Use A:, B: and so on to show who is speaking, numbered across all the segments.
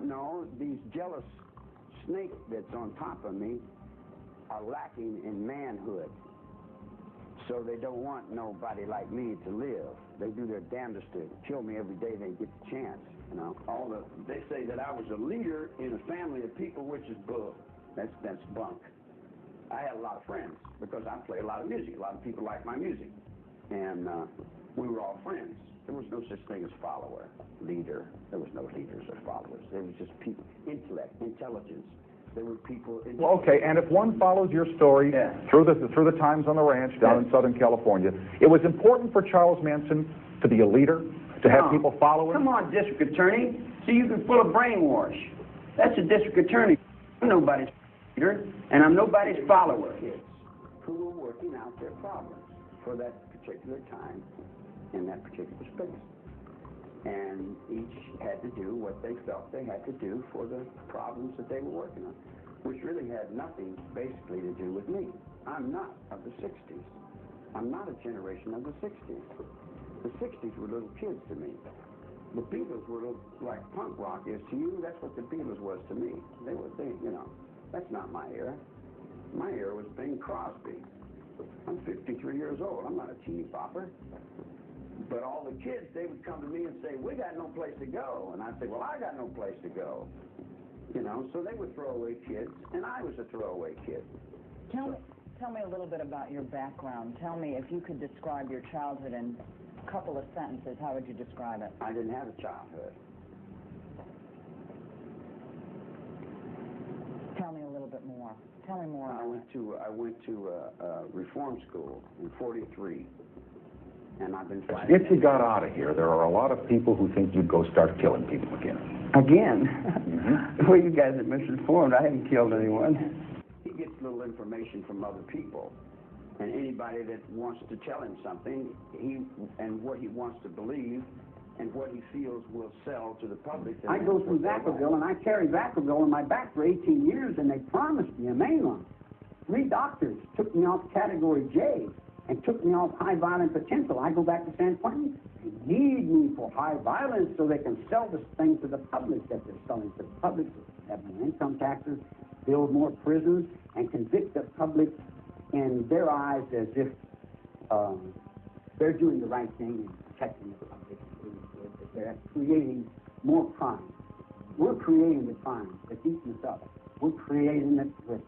A: No, these jealous snake that's on top of me are lacking in manhood. So they don't want nobody like me to live. They do their damnedest to kill me every day they get the chance. You know, they say that I was a leader in a family of people, which is bull. That's bunk. I had a lot of friends because I play a lot of music. A lot of people like my music, and we were all friends. There was no such thing as follower, leader. There was no leaders or followers. There was just people, intellect, intelligence. There were people.
B: Well, okay, and if one follows your story through the times on the ranch down in Southern California, it was important for Charles Manson to be a leader, to have people follow him.
A: Come on, district attorney. See, you can pull a brainwash. That's a district attorney. I'm nobody's leader, and I'm nobody's follower. Kids who were working out their problems for that particular time in that particular space. And each had to do what they felt they had to do for the problems that they were working on, which really had nothing basically to do with me. I'm not of the 60s. I'm not a generation of the 60s. The 60s were little kids to me. The Beatles were like punk rock is to you. That's what the Beatles was to me. You know, that's not my era. My era was Bing Crosby. I'm 53 years old. I'm not a teeny bopper. But all the kids, they would come to me and say, we got no place to go. And I'd say, well, I got no place to go. You know, so they were throwaway kids, and I was a throwaway kid.
C: Tell me a little bit about your background. Tell me, if you could describe your childhood in a couple of sentences, how would you describe it?
A: I didn't have a childhood.
C: Tell me a little bit more. Tell me more.
A: I went to reform school in '43. And I've been fighting.
B: If you got out of here, there are a lot of people who think you'd go start killing people again.
A: Again? Well, you guys are misinformed. I haven't killed anyone. He gets little information from other people. And anybody that wants to tell him something, and what he wants to believe, and what he feels will sell to the public. I go through Vacaville, and I carried Vacaville in my back for 18 years, and they promised me a main line. 3 doctors took me off Category J. And took me off high violent potential. I go back to San Quentin. They need me for high violence so they can sell this thing to the public that they're selling to the public. Have more income taxes, build more prisons, and convict the public in their eyes as if they're doing the right thing and protecting the public. They're creating more crime. We're creating the crime that's eating us up. We're creating it with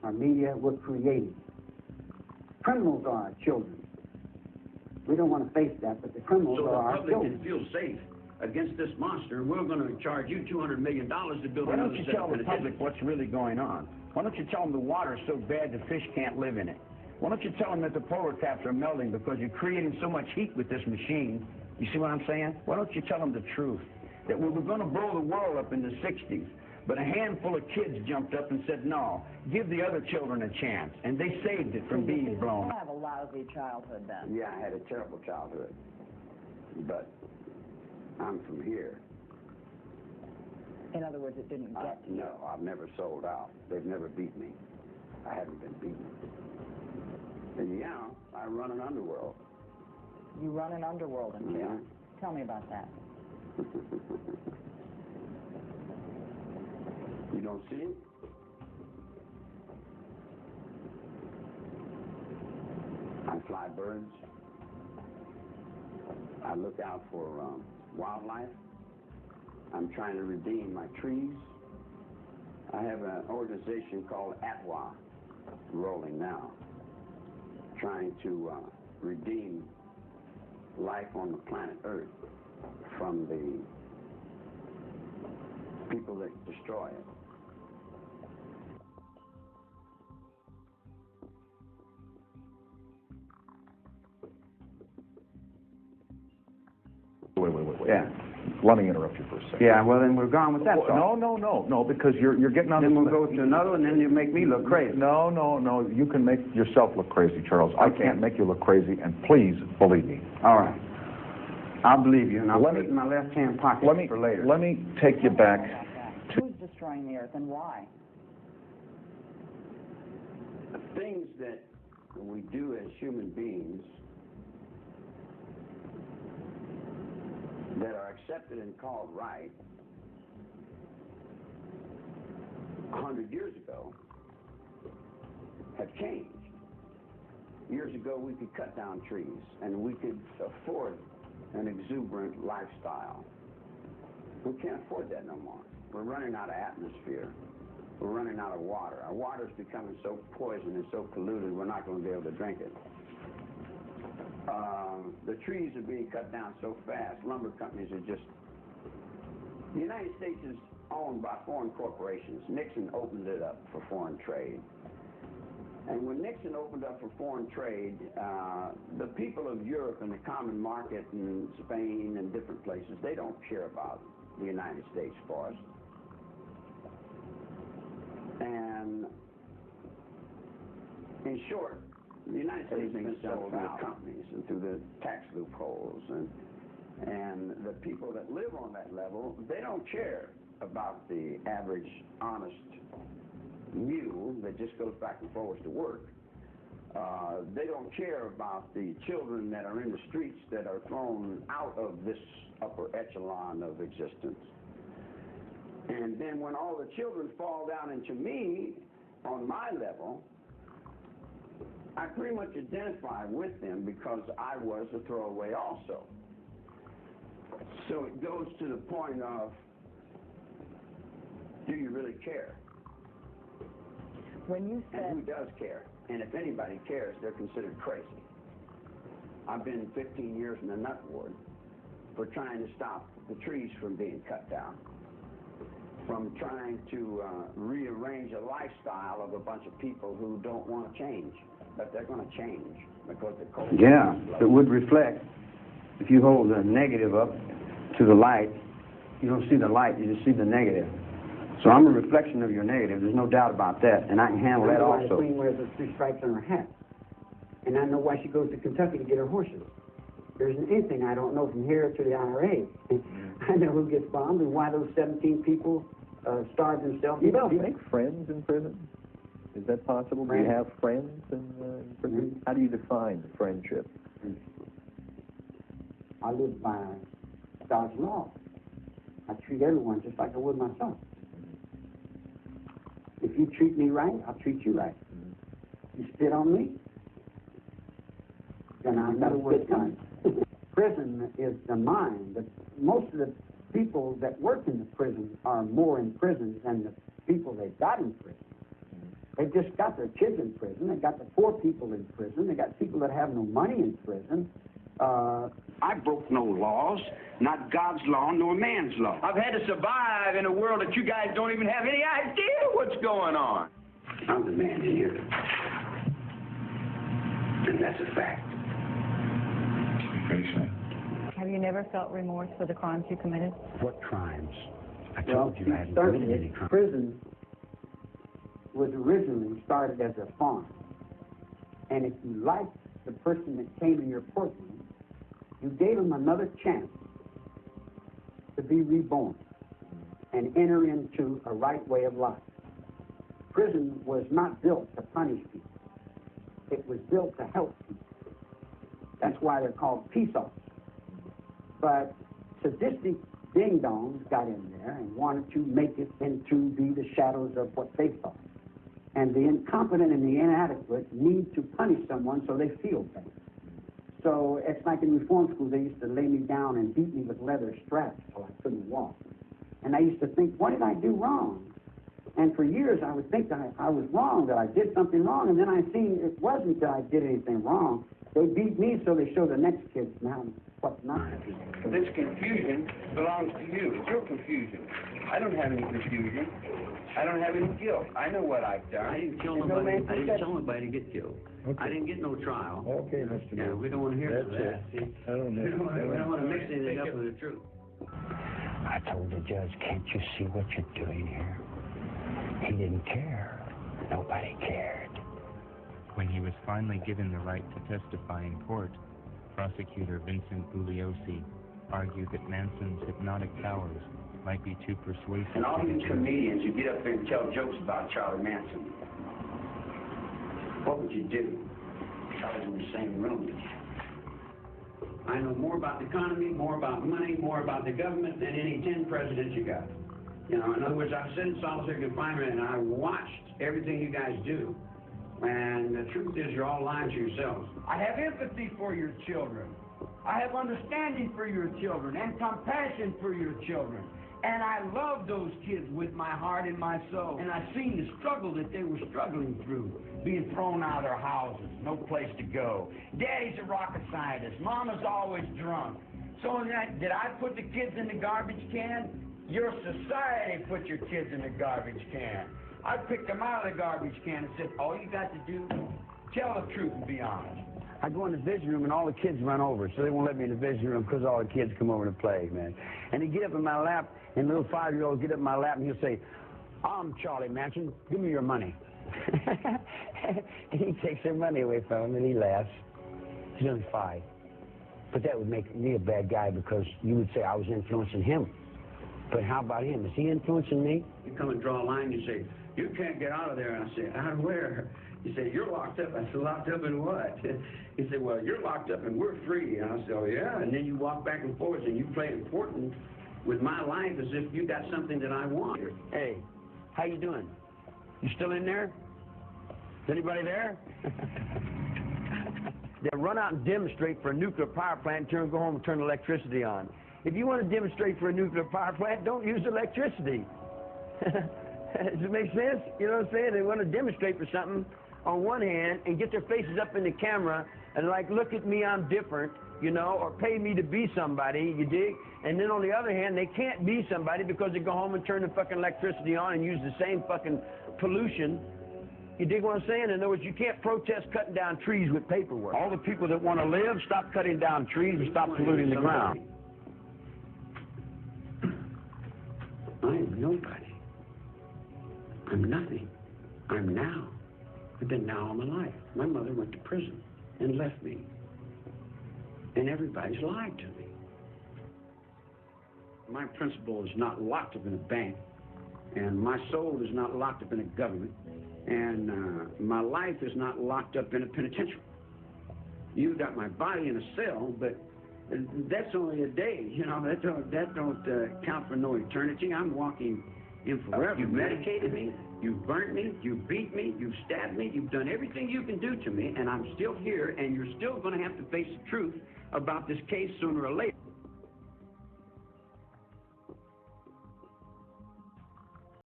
A: our media. We're creating it. Criminals are our children. We don't want to face that, but the criminals are our children. So the public can feel safe against this monster. We're going to charge you $200 million to build another. Why don't you tell the public what's really going on? Why don't you tell them the water's so bad the fish can't live in it? Why don't you tell them that the polar caps are melting because you're creating so much heat with this machine? You see what I'm saying? Why don't you tell them the truth? That we were going to blow the world up in the 60s. But a handful of kids jumped up and said, no, give the other children a chance. And they saved it from being blown.
C: You have a lousy childhood then.
A: Yeah, I had a terrible childhood. But I'm from here.
C: In other words, it didn't get to you.
A: No, I've never sold out. They've never beat me. I haven't been beaten. And yeah, I run an underworld.
C: You run an underworld in jail. Tell me about that.
A: You don't see it? I fly birds. I look out for wildlife. I'm trying to redeem my trees. I have an organization called ATWA, rolling now, trying to redeem life on the planet Earth from the people that destroy it.
B: Wait.
A: Yeah.
B: Let me interrupt you for a second.
A: Yeah, well, then we're gone with that talk.
B: No, because you're getting on.
A: Then we'll go to another one, and then you make me look crazy.
B: No. You can make yourself look crazy, Charles. Okay. I can't make you look crazy, and please believe me.
A: All right. I'll believe you, and I'll put it in my left-hand pocket for later.
B: Let me take you back to...
C: Who's destroying the earth, and why?
A: The things that we do as human beings that are accepted and called right 100 years ago have changed. Years ago, we could cut down trees, and we could afford an exuberant lifestyle. We can't afford that no more. We're running out of atmosphere. We're running out of water. Our water's becoming so poisoned and so polluted, we're not going to be able to drink it. The trees are being cut down so fast. Lumber companies are just... The United States is owned by foreign corporations. Nixon opened it up for foreign trade. And when Nixon opened up for foreign trade, the people of Europe and the common market in Spain and different places, they don't care about the United States forest. And in short, the United States has been sold to the companies and through the tax loopholes. And the people that live on that level, they don't care about the average honest mule that just goes back and forwards to work. They don't care about the children that are in the streets that are thrown out of this upper echelon of existence. And then when all the children fall down into me, on my level, I pretty much identify with them because I was a throwaway also. So it goes to the point of, do you really care?
C: When you said...
A: And who does care? And if anybody cares, they're considered crazy. I've been 15 years in the nut ward for trying to stop the trees from being cut down, from trying to rearrange a lifestyle of a bunch of people who don't want to change, but they're going to change because the cold...
D: Yeah, it would reflect. If you hold the negative up to the light, you don't see the light, you just see the negative. So I'm a reflection of your negative, there's no doubt about that, and I can handle that also.
E: The queen wears the 3 stripes on her hat, and I know why she goes to Kentucky to get her horses. There isn't anything I don't know from here to the IRA. I know who gets bombed and why those 17 people starved themselves.
F: Do you make friends in prison? Is that possible?
E: Friends?
F: Do you have friends in prison?
E: Mm-hmm.
F: How do you define friendship?
E: I live by God's law. I treat everyone just like I would myself. If you treat me right, I'll treat you right. You spit on me, then I've got to spit on you. Prison is the mind. Most of the people that work in the prison are more in prison than the people they got in prison. They just got their kids in prison. They got the poor people in prison. They got people that have no money in prison.
A: I broke no laws, not God's law nor man's law. I've had to survive in a world that you guys don't even have any idea what's going on. I'm the man in here. And that's a fact.
G: Have you never felt remorse for the crimes you committed?
H: What crimes? I
E: Well,
H: told you I hadn't committed any crimes.
E: prison was originally started as a farm. And if you liked the person that came in your courtroom, you gave him another chance to be reborn and enter into a right way of life. Prison was not built to punish people. It was built to help people. That's why they're called peace officers. But sadistic ding-dongs got in there and wanted to make it into be the shadows of what they thought. And the incompetent and the inadequate need to punish someone so they feel better. So it's like in reform school, they used to lay me down and beat me with leather straps till I couldn't walk. And I used to think, what did I do wrong? And for years I would think that I was wrong, that I did something wrong, and then I seen it wasn't that I did anything wrong. They beat me so they show the next kids now what's not to do.
A: This confusion belongs to you. It's your confusion. I don't have any confusion. I don't have any guilt. I know what I've done.
H: I didn't kill nobody. I didn't tell nobody to get killed. Okay. I didn't get no trial.
I: Okay, Mr.
H: Yeah, we don't want to hear that. See?
I: I don't know.
H: We don't want to mix anything up with the truth. I told the judge, can't you see what you're doing here? He didn't care. Nobody cared.
J: When he was finally given the right to testify in court, prosecutor Vincent Bugliosi argued that Manson's hypnotic powers might be too persuasive.
A: And all these comedians who get up there and tell jokes about Charlie Manson, what would you do if I was in the same room with you?
H: I know more about the economy, more about money, more about the government than any 10 presidents you got.
D: You know, in other words, I was in solitary confinement and I watched everything you guys do. And the truth is, you're all lying to yourselves.
A: I have empathy for your children. I have understanding for your children and compassion for your children. And I love those kids with my heart and my soul. And I've seen the struggle that they were struggling through, being thrown out of their houses, no place to go. Daddy's a rocket scientist. Mama's always drunk. So did I put the kids in the garbage can? Your society put your kids in the garbage can. I picked them out of the garbage can and said, all you got to do, tell the truth and be honest.
D: I go in the visiting room and all the kids run over, so they won't let me in the visiting room because all the kids come over to play, man. And they get up in my lap, and little 5-year-olds get up in my lap, and he'll say, I'm Charlie Manson, give me your money. And he takes their money away from him, and he laughs. He's only 5. But that would make me a bad guy because you would say I was influencing him. But how about him? Is he influencing me? You come and draw a line, you say, you can't get out of there. And I say, out of where? He said, you're locked up. I said, locked up in what? He said, well, you're locked up and we're free. And I said, oh, yeah. And then you walk back and forth and you play important with my life as if you got something that I want. Hey, how you doing? You still in there? Is anybody there? They'll run out and demonstrate for a nuclear power plant and go home and turn electricity on. If you want to demonstrate for a nuclear power plant, don't use electricity. Does it make sense? You know what I'm saying? They want to demonstrate for something on one hand and get their faces up in the camera and like, look at me, I'm different, you know, or pay me to be somebody, you dig? And then on the other hand, they can't be somebody because they go home and turn the fucking electricity on and use the same fucking pollution. You dig what I'm saying? In other words, you can't protest cutting down trees with paperwork. All the people that want to live, stop cutting down trees and stop polluting the ground. I am nobody. I'm nothing. I'm now. I've been now all my life. My mother went to prison and left me. And everybody's lied to me. My principal is not locked up in a bank. And my soul is not locked up in a government. And my life is not locked up in a penitentiary. You got my body in a cell, but that's only a day. You know, that don't count for no eternity. I'm walking in forever. You've medicated me, you've burnt me, you've beat me, you've stabbed me, you've done everything you can do to me, and I'm still here, and you're still going to have to face the truth about this case sooner or later.